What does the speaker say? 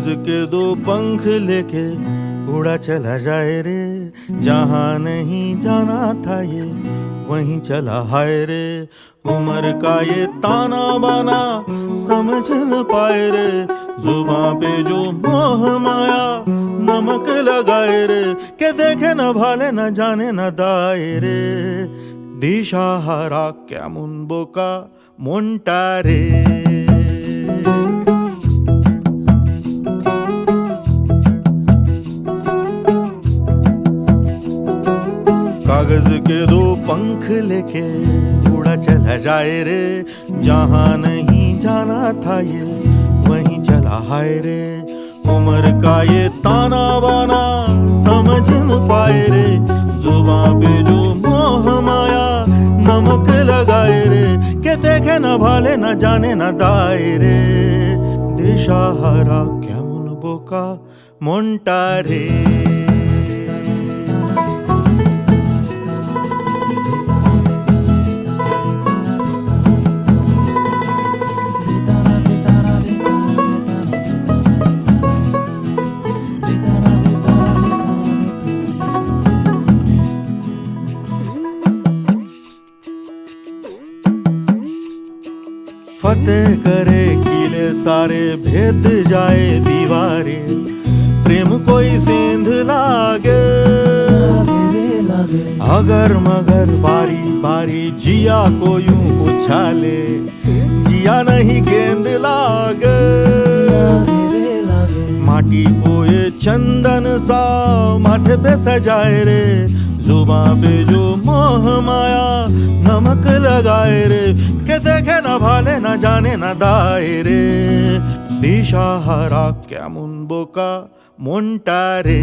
कागज के दो पंख लेके उड़ा चला जाए रे, जहाँ नहीं जाना था ये वहीं चला हाय रे। उम्र का ये ताना बाना समझ न पाए रे, जुबां पे जो मोह माया नमक लगाए रे, के देखे न भाले न जाने न दाए रे। दिशा हरा क्या मुनबोका मोंटारे। कागज के दो पंख लेके उड़ा चला जाए रे, जहाँ नहीं जाना था ये वहीं चला हाय रे। उम्र का ये ताना बाना समझ न पाए रे, जुबां पे जो मोह माया नमक लगाए रे, के देखे न भाले न जाने न दाए रे। दिशा हरा क्या मुनबोका मोंटारे। फतेह करे किले सारे, भेद जाए दीवारें, प्रेम कोई सेंध लागे अगर मगर बारी बारी जिया को यूं उछाले, जिया नहीं गेंद लागे। माटी को ये चंदन सा माथे पे सजाए रे, जुबां पे जो मोह माया नमक लगाए रे, के देखे न भाले न जाने न दाए रे। दिशा हरा क्या मुनबोका मोंटारे।